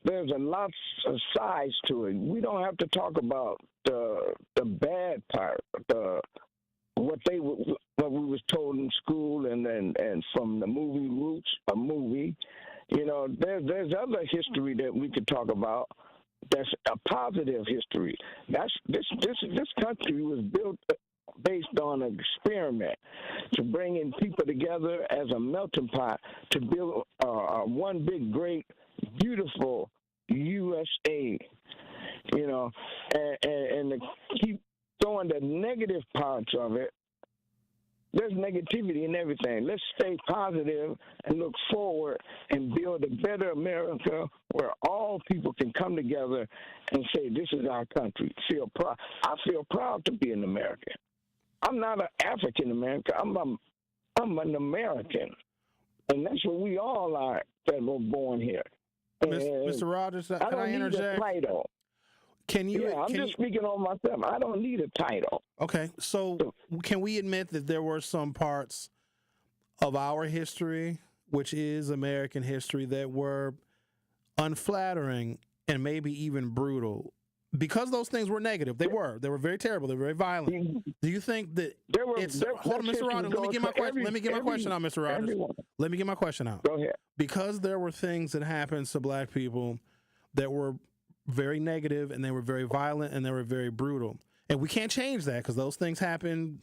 there's a lot of sides to it. We don't have to talk about the bad part, the what we was told in school, and from the movie Roots, a movie. There's other history that we could talk about. That's a positive history. This country was built based on an experiment to bring in people together as a melting pot to build one big, great, beautiful USA. And to keep throwing the negative parts of it. There's negativity in everything. Let's stay positive and look forward and build a better America where all people can come together and say, this is our country. Feel proud. I feel proud to be an American. I'm not an African American. I'm an American. And that's what we all are that were born here. Mr. Rogers, can I interject? I don't need a title. I'm just speaking on myself. I don't need a title. Okay, so can we admit that there were some parts of our history, which is American history, that were unflattering and maybe even brutal? Because those things were negative. They were very terrible. They were very violent. Do you think that hold on, Mr. Rogers, let me get my question. Let me get my question out, Mr. Rogers. Let me get my question out. Go ahead. Because there were things that happened to black people that were very negative, and they were very violent, and they were very brutal. And we can't change that because those things happened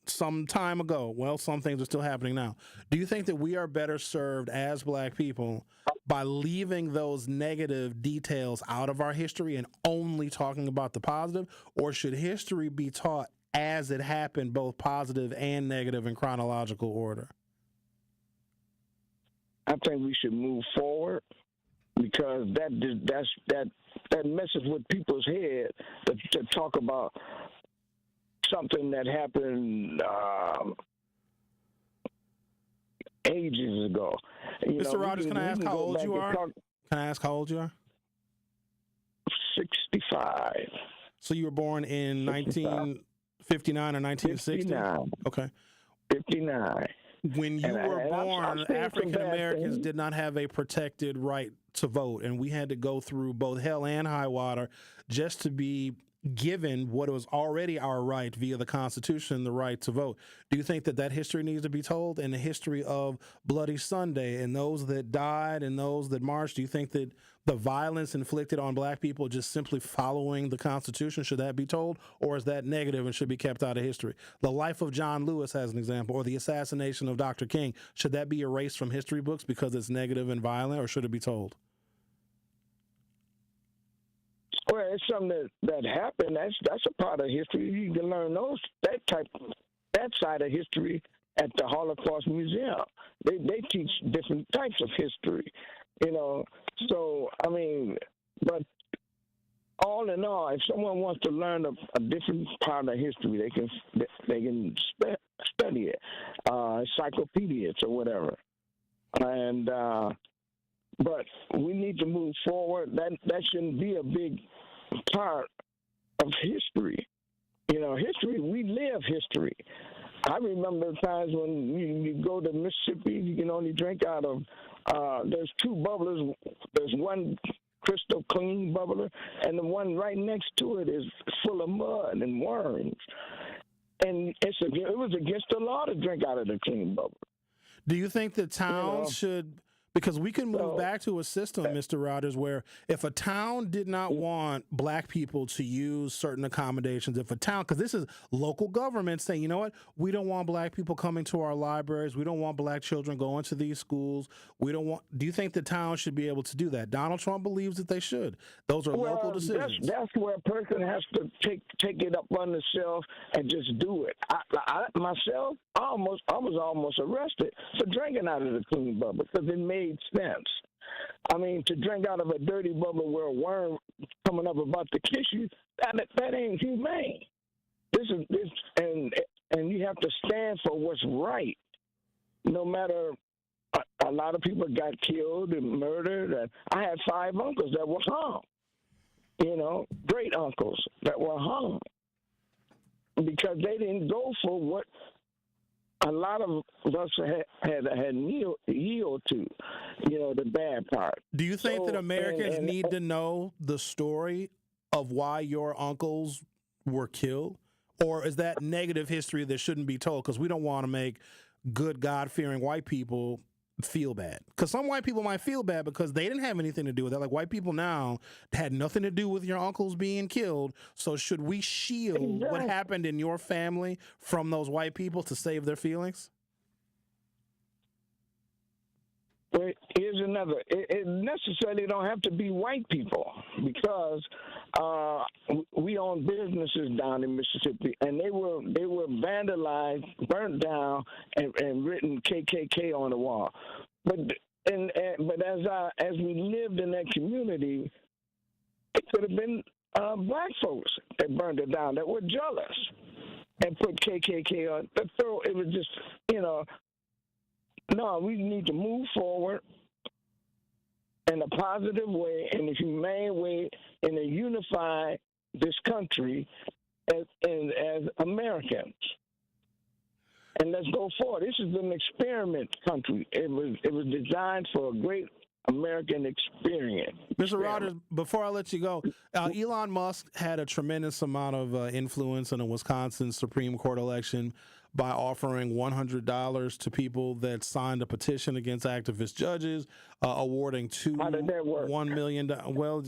some time ago. Well, some things are still happening now. Do you think that we are better served as black people by leaving those negative details out of our history and only talking about the positive? Or should history be taught as it happened, both positive and negative, in chronological order? I think we should move forward, because that messes with people's head to talk about something that happened ages ago. Mr. Rogers, can I ask how old you are? Can I ask how old you are? 65. So you were born in 1959 or 1960? 59. Okay. 59. When you were born, African Americans did not have a protected right to vote, and we had to go through both hell and high water just to be given what was already our right via the Constitution, the right to vote. Do you think that history needs to be told, and the history of Bloody Sunday and those that died and those that marched? Do you think that the violence inflicted on black people just simply following the Constitution, should that be told, or is that negative and should be kept out of history? The life of John Lewis, as an example, or the assassination of Dr. King, should that be erased from history books because it's negative and violent, or should it be told? Well, it's something that happened. That's a part of history. You can learn that side of history at the Holocaust Museum. They teach different types of history, So but all in all, if someone wants to learn a different part of history, they can study it, encyclopedias or whatever, and. But we need to move forward. That shouldn't be a big part of history. History, we live history. I remember times when you go to Mississippi, you can only drink out of, there's two bubblers. There's one crystal clean bubbler, and the one right next to it is full of mud and worms. And it was against the law to drink out of the clean bubbler. Do you think that towns should... Because we can move back to a system, Mr. Rogers, where if a town did not want black people to use certain accommodations, if a town, because this is local government saying, you know what, we don't want black people coming to our libraries, we don't want black children going to these schools, do you think the town should be able to do that? Donald Trump believes that they should. Those are local decisions. That's where a person has to take it up on themselves and just do it. I myself, I was almost arrested for drinking out of the clean bubble because it made sense. To drink out of a dirty bubble where a worm coming up about to kiss you, that ain't humane. And you have to stand for what's right. No matter, a lot of people got killed and murdered. And I had 5 uncles that were hung. Great uncles that were hung because they didn't go for what a lot of us had yield to, the bad part. Do you think that Americans and need to know the story of why your uncles were killed? Or is that negative history that shouldn't be told? Because we don't want to make good, God-fearing white people feel bad. Because some white people might feel bad because they didn't have anything to do with it. Like white people now had nothing to do with your uncles being killed. So should we shield what happened in your family from those white people to save their feelings? Well, here's another. It necessarily don't have to be white people because we own businesses down in Mississippi, and they were vandalized, burnt down, and written KKK on the wall. But as we lived in that community, it could have been black folks that burned it down that were jealous and put KKK on. It was just No, we need to move forward in a positive way, in a humane way, and to unify this country as Americans. And let's go forward. This is an experiment country. It was designed for a great American experience. Mr. Rogers, before I let you go, Elon Musk had a tremendous amount of influence in the Wisconsin Supreme Court election by offering $100 to people that signed a petition against activist judges, awarding $1 million. Well,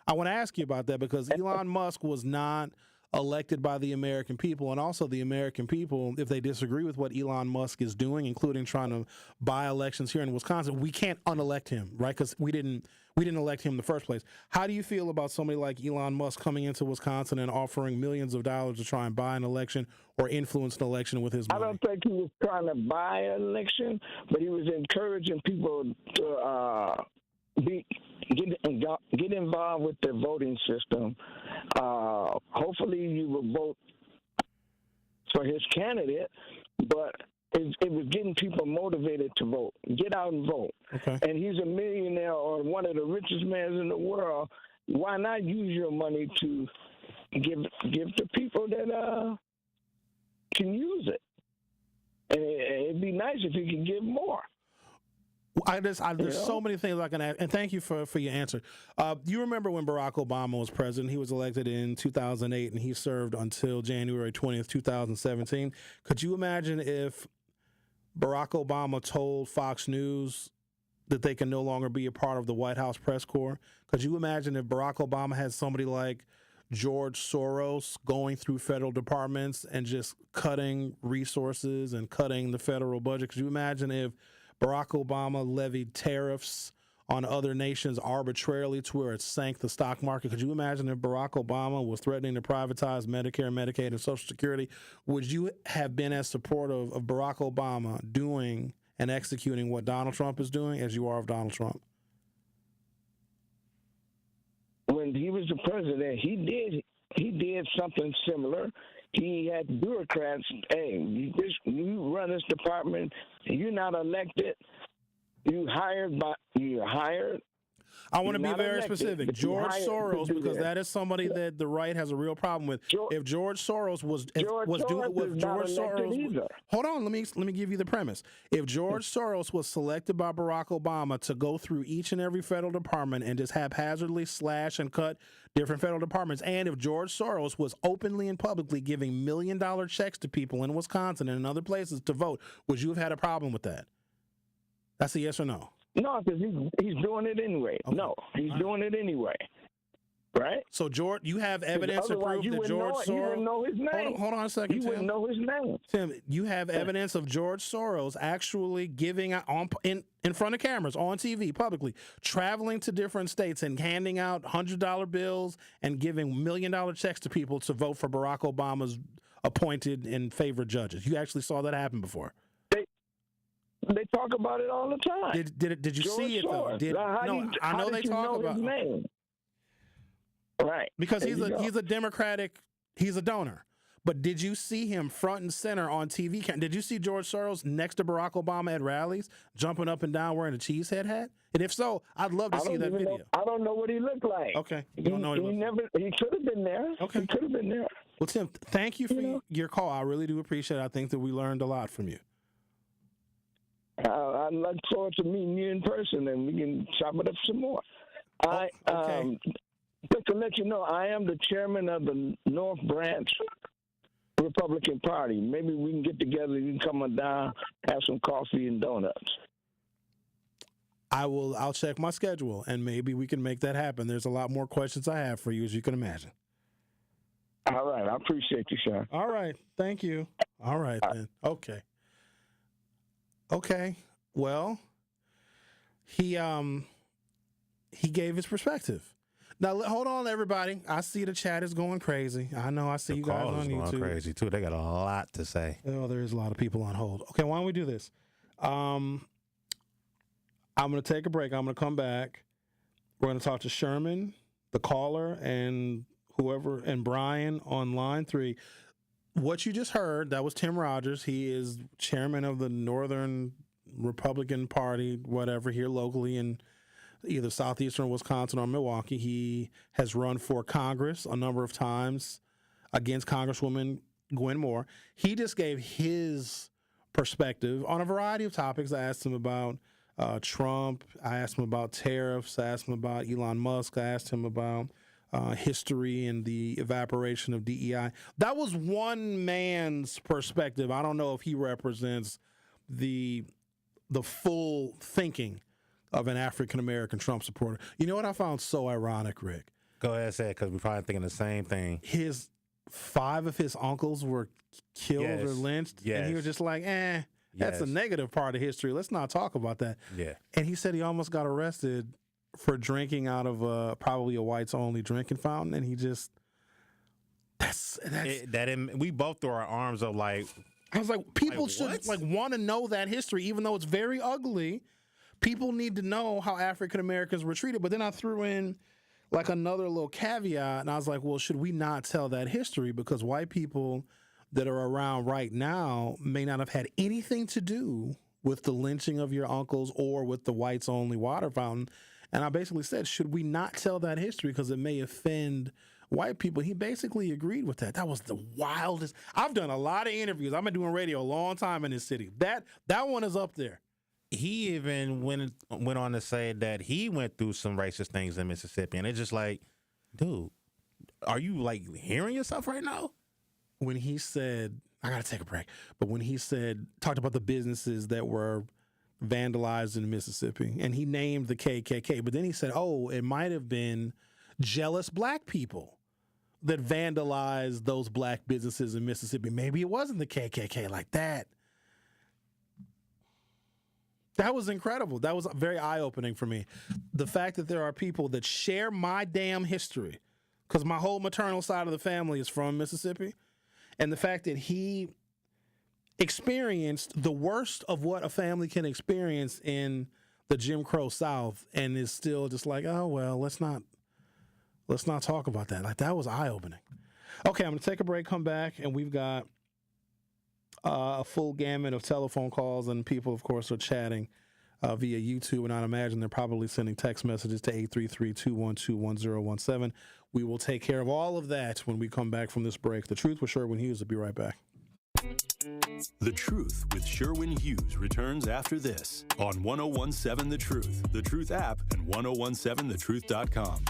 I want to ask you about that because Elon Musk was not elected by the American people, and also the American people, if they disagree with what Elon Musk is doing, including trying to buy elections here in Wisconsin, we can't unelect him, right? Because we didn't elect him in the first place. How do you feel about somebody like Elon Musk coming into Wisconsin and offering millions of dollars to try and buy an election or influence an election with his money? I don't think he was trying to buy an election, but he was encouraging people to get involved with the voting system. Hopefully you will vote for his candidate, but it was getting people motivated to vote. Get out and vote. Okay. And he's a millionaire or one of the richest men in the world. Why not use your money to give to people that can use it? And it'd be nice if he could give more. There's so many things I can add, and thank you for your answer. You remember when Barack Obama was president? He was elected in 2008, and he served until January 20th, 2017. Could you imagine if Barack Obama told Fox News that they can no longer be a part of the White House press corps? Could you imagine if Barack Obama had somebody like George Soros going through federal departments and just cutting resources and cutting the federal budget? Could you imagine if Barack Obama levied tariffs on other nations arbitrarily to where it sank the stock market? Could you imagine if Barack Obama was threatening to privatize Medicare, Medicaid, and Social Security? Would you have been as supportive of Barack Obama doing and executing what Donald Trump is doing as you are of Donald Trump? When he was the president, he did something similar. He had bureaucrats. Hey, you run this department. You're not elected. You're hired. I want to be very specific. George Soros, because that is somebody that the right has a real problem with. If George Soros hold on, let me give you the premise. If George Soros was selected by Barack Obama to go through each and every federal department and just haphazardly slash and cut different federal departments, and if George Soros was openly and publicly giving $1 million checks to people in Wisconsin and in other places to vote, would you have had a problem with that? That's a yes or no. No, because he's doing it anyway. Okay. No, he's doing it anyway. Right? So, George, you have evidence to prove that George Soros... You wouldn't know his name. Hold on a second, You wouldn't know his name. Tim, you have evidence of George Soros actually giving out in front of cameras, on TV, publicly, traveling to different states and handing out $100 bills and giving $1 million checks to people to vote for Barack Obama's appointed and favored judges. You actually saw that happen before. They talk about it all the time. Did you see it though? I know they talk about his name. Right. Because he's a Democratic, he's a donor. But did you see him front and center on TV? Did you see George Soros next to Barack Obama at rallies, jumping up and down wearing a cheesehead hat? And if so, I'd love to see that video. I don't know what he looked like. Okay. You don't know he could have been there. Okay. He could have been there. Well, Tim, thank you for your call. I really do appreciate it. I think that we learned a lot from you. I look forward to meeting you in person, and we can chop it up some more. Okay. Just to let you know, I am the chairman of the North Branch Republican Party. Maybe we can get together. You can come on down, have some coffee and donuts. I'll check my schedule, and maybe we can make that happen. There's a lot more questions I have for you, as you can imagine. All right. I appreciate you, sir. All right. Thank you. All right, then. Okay. Okay. Well, he gave his perspective. Now, hold on, everybody. I see the chat is going crazy. I know. I see you guys on YouTube. Going crazy too. They got a lot to say. Oh, there is a lot of people on hold. Okay, why don't we do this? I'm going to take a break. I'm going to come back. We're going to talk to Sherman, the caller, and whoever, and Brian on line 3. What you just heard, that was Tim Rogers. He is chairman of the Northern Republican Party, whatever, here locally in either southeastern Wisconsin or Milwaukee. He has run for Congress a number of times against Congresswoman Gwen Moore. He just gave his perspective on a variety of topics. I asked him about Trump. I asked him about tariffs. I asked him about Elon Musk. I asked him about history and the evaporation of D.E.I. That was one man's perspective. I don't know if he represents the full thinking of an African-American Trump supporter. You know what I found so ironic, Rick? Go ahead and say it, because we're probably thinking the same thing. 5 of his uncles were killed or lynched, and he was just like, that's a negative part of history. Let's not talk about that. Yeah. And he said he almost got arrested for drinking out of probably a whites-only drinking fountain, and he just we both threw our arms up like. I was like, people should want to know that history, even though it's very ugly. People need to know how African Americans were treated. But then I threw in like another little caveat, and I was like, well, should we not tell that history? Because white people that are around right now may not have had anything to do with the lynching of your uncles or with the whites-only water fountain. And I basically said, should we not tell that history because it may offend white people? He basically agreed with that. That was the wildest. I've done a lot of interviews. I've been doing radio a long time in this city. That one is up there. He even went on to say that he went through some racist things in Mississippi. And it's just like, dude, are you like hearing yourself right now? When he said, I got to take a break, but when he talked about the businesses that were vandalized in Mississippi, and he named the KKK, but then he said, it might have been jealous black people that vandalized those black businesses in Mississippi. Maybe it wasn't the KKK like that. That was incredible. That was very eye-opening for me. The fact that there are people that share my damn history, because my whole maternal side of the family is from Mississippi, and the fact that he experienced the worst of what a family can experience in the Jim Crow South and is still just like, oh, well, let's not talk about that. Like, that was eye-opening. Okay, I'm going to take a break, come back, and we've got a full gamut of telephone calls, and people, of course, are chatting via YouTube, and I'd imagine they're probably sending text messages to 833-212-1017. We will take care of all of that when we come back from this break. The Truth with Sherwin Hughes will be right back. The Truth with Sherwin Hughes returns after this on 1017 The Truth, The Truth app, and 1017thetruth.com.